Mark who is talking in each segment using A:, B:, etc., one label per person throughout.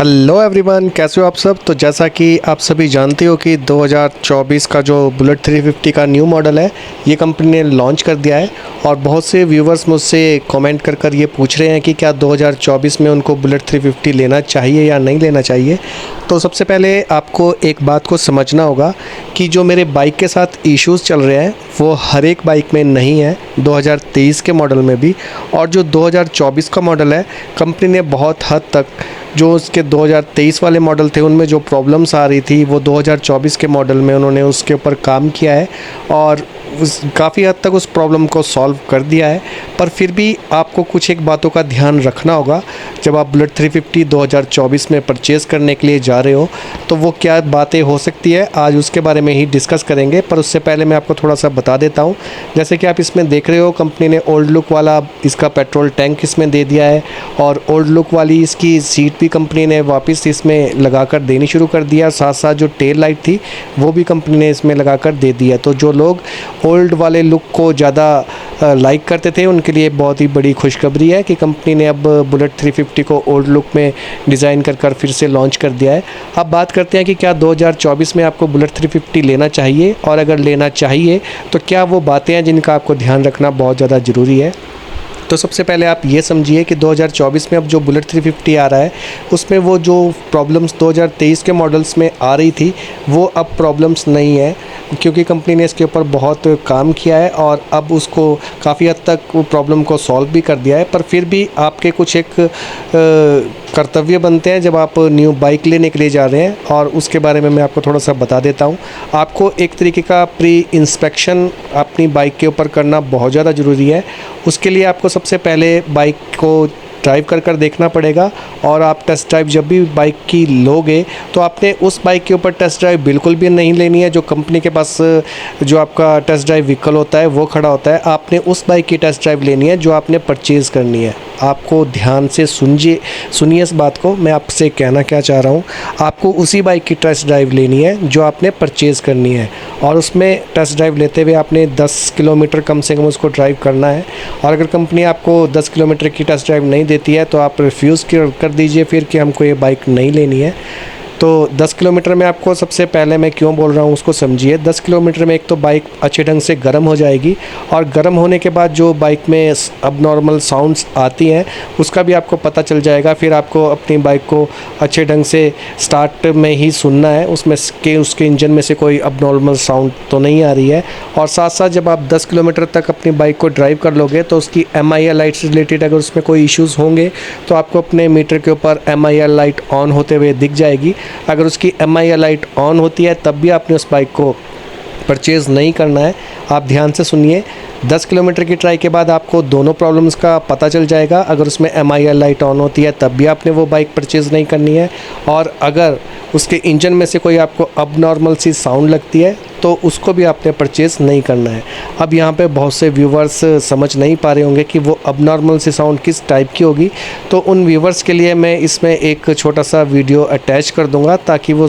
A: Hello everyone, कैसे हो आप सब। तो जैसा कि आप सभी जानते हो कि 2024 का जो बुलेट 350 का न्यू मॉडल है ये कंपनी ने लॉन्च कर दिया है। और बहुत से व्यूवर्स मुझसे कमेंट कर ये पूछ रहे हैं कि क्या 2024 में उनको बुलेट 350 लेना चाहिए या नहीं लेना चाहिए। तो सबसे पहले आपको एक बात को समझना होगा कि जो मेरे बाइक के साथ इश्यूज़ चल रहे हैं वो हर एक बाइक में नहीं है, 2023 के मॉडल में भी। और जो 2024 का मॉडल है कंपनी ने बहुत हद तक जो उसके 2023 वाले मॉडल थे उनमें जो प्रॉब्लम्स आ रही थी वो 2024 के मॉडल में उन्होंने उसके ऊपर काम किया है और काफ़ी हद तक उस प्रॉब्लम को सॉल्व कर दिया है। पर फिर भी आपको कुछ एक बातों का ध्यान रखना होगा जब आप बुलेट 350 2024 में परचेज़ करने के लिए जा रहे हो। तो वो क्या बातें हो सकती है आज उसके बारे में ही डिस्कस करेंगे। पर उससे पहले मैं आपको थोड़ा सा बता देता हूँ। जैसे कि आप इसमें देख रहे हो कंपनी ने ओल्ड लुक वाला इसका पेट्रोल टैंक इसमें दे दिया है और ओल्ड लुक वाली इसकी सीट भी कंपनी ने वापस इसमें लगा कर देनी शुरू कर दिया। साथ साथ जो टेल लाइट थी वो भी कंपनी ने इसमें लगा कर दे दी है। तो जो लोग ओल्ड वाले लुक को ज़्यादा लाइक करते थे उनके लिए बहुत ही बड़ी खुशखबरी है कि कंपनी ने अब बुलेट 350 को ओल्ड लुक में डिज़ाइन कर फिर से लॉन्च कर दिया है। अब बात करते हैं कि क्या 2024 में आपको बुलेट 350 लेना चाहिए, और अगर लेना चाहिए तो क्या वो बातें हैं जिनका आपको ध्यान रखना बहुत ज़्यादा ज़रूरी है। तो सबसे पहले आप ये समझिए कि 2024 में अब जो बुलेट 350 आ रहा है उसमें वो जो प्रॉब्लम्स 2023 के मॉडल्स में आ रही थी वो अब प्रॉब्लम्स नहीं है, क्योंकि कंपनी ने इसके ऊपर बहुत काम किया है और अब उसको काफ़ी हद तक वो प्रॉब्लम को सॉल्व भी कर दिया है। पर फिर भी आपके कुछ एक कर्तव्य बनते हैं जब आप न्यू बाइक लेने के लिए जा रहे हैं, और उसके बारे में मैं आपको थोड़ा सा बता देता हूँ। आपको एक तरीके का प्री इंस्पेक्शन अपनी बाइक के ऊपर करना बहुत ज़्यादा ज़रूरी है। उसके लिए आपको सबसे पहले बाइक को ड्राइव कर देखना पड़ेगा। और आप टेस्ट ड्राइव जब भी बाइक की लोगे तो आपने उस बाइक के ऊपर टेस्ट ड्राइव बिल्कुल भी नहीं लेनी है जो कंपनी के पास जो आपका टेस्ट ड्राइव व्हीकल होता है वो खड़ा होता है। आपने उस बाइक की टेस्ट ड्राइव लेनी है जो आपने परचेज़ करनी है। आपको ध्यान से सुनिए इस बात को, मैं आपसे कहना क्या चाह रहा हूँ। आपको उसी बाइक की टेस्ट ड्राइव लेनी है जो आपने परचेज़ करनी है, और उसमें टेस्ट ड्राइव लेते हुए आपने 10 किलोमीटर कम से कम उसको ड्राइव करना है। और अगर कंपनी आपको 10 किलोमीटर की टेस्ट ड्राइव नहीं देती है तो आप रिफ्यूज़ कर दीजिए फिर कि हमको ये बाइक नहीं लेनी है। तो 10 किलोमीटर में आपको सबसे पहले मैं क्यों बोल रहा हूँ उसको समझिए। 10 किलोमीटर में एक तो बाइक अच्छे ढंग से गर्म हो जाएगी, और गर्म होने के बाद जो बाइक में अब नॉर्मल साउंड्स आती हैं उसका भी आपको पता चल जाएगा। फिर आपको अपनी बाइक को अच्छे ढंग से स्टार्ट में ही सुनना है उसमें के उसके इंजन में से कोई अब नॉर्मल साउंड तो नहीं आ रही है। और साथ साथ जब आप 10 किलोमीटर तक अपनी बाइक को ड्राइव कर लोगे तो उसकी MIR लाइट से रिलेटेड अगर उसमें कोई इश्यूज़ होंगे तो आपको अपने मीटर के ऊपर MIR लाइट ऑन होते हुए दिख जाएगी। अगर उसकी MIR लाइट ऑन होती है तब भी आपने उस बाइक को परचेज़ नहीं करना है। आप ध्यान से सुनिए, 10 किलोमीटर की ट्राई के बाद आपको दोनों प्रॉब्लम्स का पता चल जाएगा। अगर उसमें MIR लाइट ऑन होती है तब भी आपने वो बाइक परचेज़ नहीं करनी है, और अगर उसके इंजन में से कोई आपको अब नॉर्मल सी साउंड लगती है तो उसको भी आपने परचेज़ नहीं करना है। अब यहाँ पे बहुत से व्यूवर्स समझ नहीं पा रहे होंगे कि वो अब नॉर्मल सी साउंड किस टाइप की होगी। तो उन व्यूवर्स के लिए मैं इसमें एक छोटा सा वीडियो अटैच कर दूँगा ताकि वो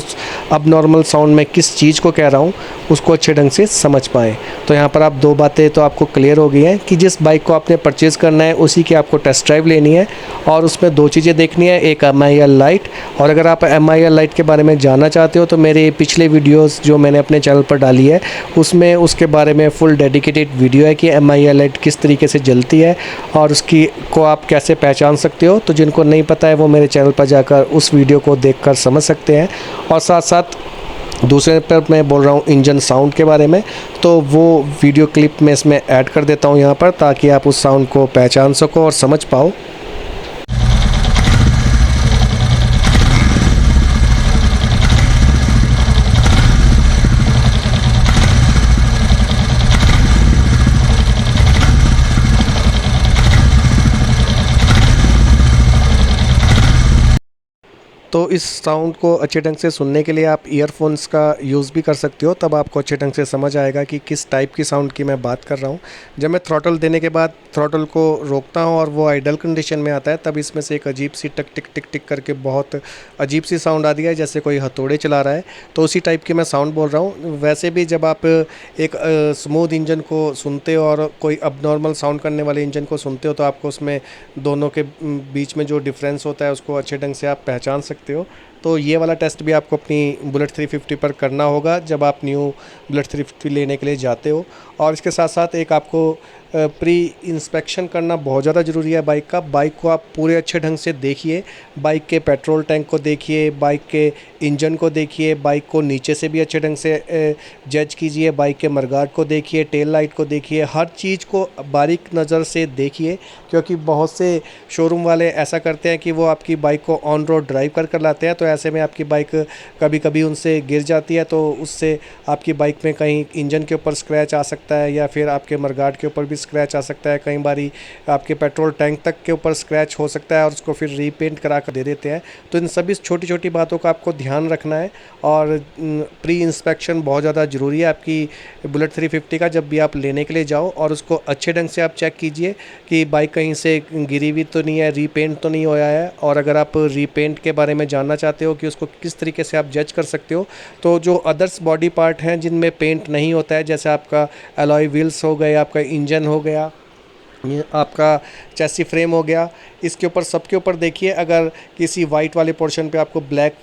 A: अब नॉर्मल साउंड में किस चीज़ को कह रहा हूँ उसको अच्छे ढंग से समझ पाएँ। तो यहाँ पर आप दो बातें तो आपको क्लियर हो गई हैं कि जिस बाइक को आपने परचेज़ करना है उसी की आपको टेस्ट ड्राइव लेनी है, और उसमें दो चीज़ें देखनी है, एक MIR लाइट। और अगर आप MIR लाइट के बारे में जानना चाहते हो तो मेरे पिछले वीडियोस जो मैंने अपने चैनल पर डाली है उसमें उसके बारे में फुल डेडिकेटेड वीडियो है कि MIR लाइट किस तरीके से जलती है और उसकी को आप कैसे पहचान सकते हो। तो जिनको नहीं पता है वो मेरे चैनल पर जाकर उस वीडियो को देखकर समझ सकते हैं। और साथ साथ दूसरे पर मैं बोल रहा हूँ इंजन साउंड के बारे में, तो वो वीडियो क्लिप में इसमें ऐड कर देता हूँ यहाँ पर ताकि आप उस साउंड को पहचान सको और समझ पाओ। तो इस साउंड को अच्छे ढंग से सुनने के लिए आप ईयरफोन्स का यूज़ भी कर सकते हो, तब आपको अच्छे ढंग से समझ आएगा कि किस टाइप की साउंड की मैं बात कर रहा हूँ। जब मैं थ्रॉटल देने के बाद थ्रॉटल को रोकता हूँ और वो आइडल कंडीशन में आता है तब इसमें से एक अजीब सी टक टिक टिक टिक करके बहुत अजीब सी साउंड आती है जैसे कोई हथौड़े चला रहा है। तो उसी टाइप की मैं साउंड बोल रहा हूँ। वैसे भी जब आप एक स्मूथ इंजन को सुनते हो और कोई अबनॉर्मल साउंड करने वाले इंजन को सुनते हो तो आपको उसमें दोनों के बीच में जो डिफरेंस होता है उसको अच्छे ढंग से आप पहचान सकते सकते हो। तो ये वाला टेस्ट भी आपको अपनी बुलेट 350 पर करना होगा जब आप न्यू बुलेट 350 लेने के लिए जाते हो। और इसके साथ साथ एक आपको प्री इंस्पेक्शन करना बहुत ज़्यादा ज़रूरी है बाइक का। बाइक को आप पूरे अच्छे ढंग से देखिए, बाइक के पेट्रोल टैंक को देखिए, बाइक के इंजन को देखिए, बाइक को नीचे से भी अच्छे ढंग से जज कीजिए, बाइक के मडगार्ड को देखिए, टेल लाइट को देखिए, हर चीज़ को बारीक नज़र से देखिए। क्योंकि बहुत से शोरूम वाले ऐसा करते हैं कि वो आपकी बाइक को ऑन रोड ड्राइव कर लाते हैं, तो ऐसे में आपकी बाइक कभी कभी उनसे गिर जाती है, तो उससे आपकी बाइक में कहीं इंजन के ऊपर स्क्रैच आ सकता है या फिर आपके मडगार्ड के ऊपर भी स्क्रैच आ सकता है। कई बारी आपके पेट्रोल टैंक तक के ऊपर स्क्रैच हो सकता है और उसको फिर रीपेंट करा कर दे देते हैं। तो इन सभी छोटी छोटी बातों का आपको ध्यान रखना है और प्री इंस्पेक्शन बहुत ज़्यादा ज़रूरी है आपकी बुलेट 350 का। जब भी आप लेने के लिए जाओ और उसको अच्छे ढंग से आप चेक कीजिए कि बाइक कहीं से गिरी हुई तो नहीं है, रीपेंट तो नहीं होया है। और अगर आप रीपेंट के बारे में जानना चाहते हो कि उसको किस तरीके से आप जज कर सकते हो, तो जो अदर्स बॉडी पार्ट हैं जिनमें पेंट नहीं होता है, जैसे आपका अलॉय व्हील्स हो गए, आपका इंजन हो गया, ये आपका चैसी फ्रेम हो गया, इसके ऊपर सबके ऊपर देखिए अगर किसी वाइट वाले पोर्शन पे आपको ब्लैक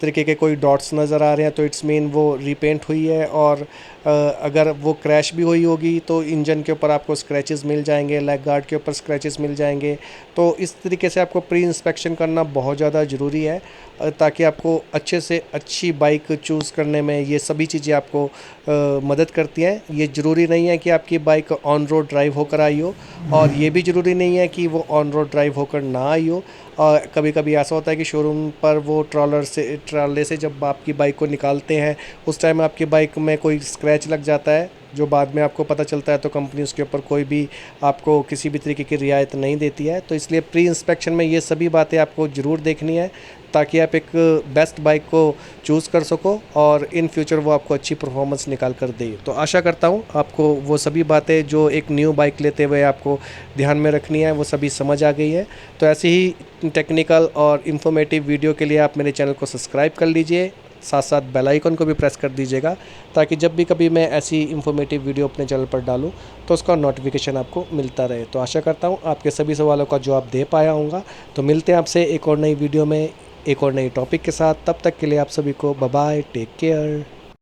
A: तरीके के कोई डॉट्स नज़र आ रहे हैं तो इट्स मीन वो रीपेंट हुई है। और अगर वो क्रैश भी हुई होगी तो इंजन के ऊपर आपको स्क्रैचेस मिल जाएंगे, लेग गार्ड के ऊपर स्क्रैचेस मिल जाएंगे। तो इस तरीके से आपको प्री इंस्पेक्शन करना बहुत ज़्यादा ज़रूरी है ताकि आपको अच्छे से अच्छी बाइक चूज़ करने में ये सभी चीज़ें आपको मदद करती हैं। ये ज़रूरी नहीं है कि आपकी बाइक ऑन रोड ड्राइव होकर आई हो और ये भी ज़रूरी नहीं है कि वो ऑन रोड ड्राइव होकर ना आई हो। कभी कभी ऐसा होता है कि शोरूम पर वो ट्राले से जब आपकी बाइक को निकालते हैं उस टाइम आपकी बाइक में कोई स्क्रैच लग जाता है, जो बाद में आपको पता चलता है तो कंपनी उसके ऊपर कोई भी आपको किसी भी तरीके की रियायत नहीं देती है। तो इसलिए प्री इंस्पेक्शन में ये सभी बातें आपको ज़रूर देखनी है ताकि आप एक बेस्ट बाइक को चूज़ कर सको और इन फ्यूचर वो आपको अच्छी परफॉर्मेंस निकाल कर दे। तो आशा करता हूँ आपको वो सभी बातें जो एक न्यू बाइक लेते हुए आपको ध्यान में रखनी है वो सभी समझ आ गई है। तो ऐसे ही टेक्निकल और इन्फॉर्मेटिव वीडियो के लिए आप मेरे चैनल को सब्सक्राइब कर लीजिए, साथ साथ बेल आइकन को भी प्रेस कर दीजिएगा ताकि जब भी कभी मैं ऐसी इन्फॉर्मेटिव वीडियो अपने चैनल पर डालूं तो उसका नोटिफिकेशन आपको मिलता रहे। तो आशा करता हूं आपके सभी सवालों का जवाब दे पाया होऊंगा। तो मिलते हैं आपसे एक और नई वीडियो में एक और नई टॉपिक के साथ। तब तक के लिए आप सभी को बाय बाय, टेक केयर।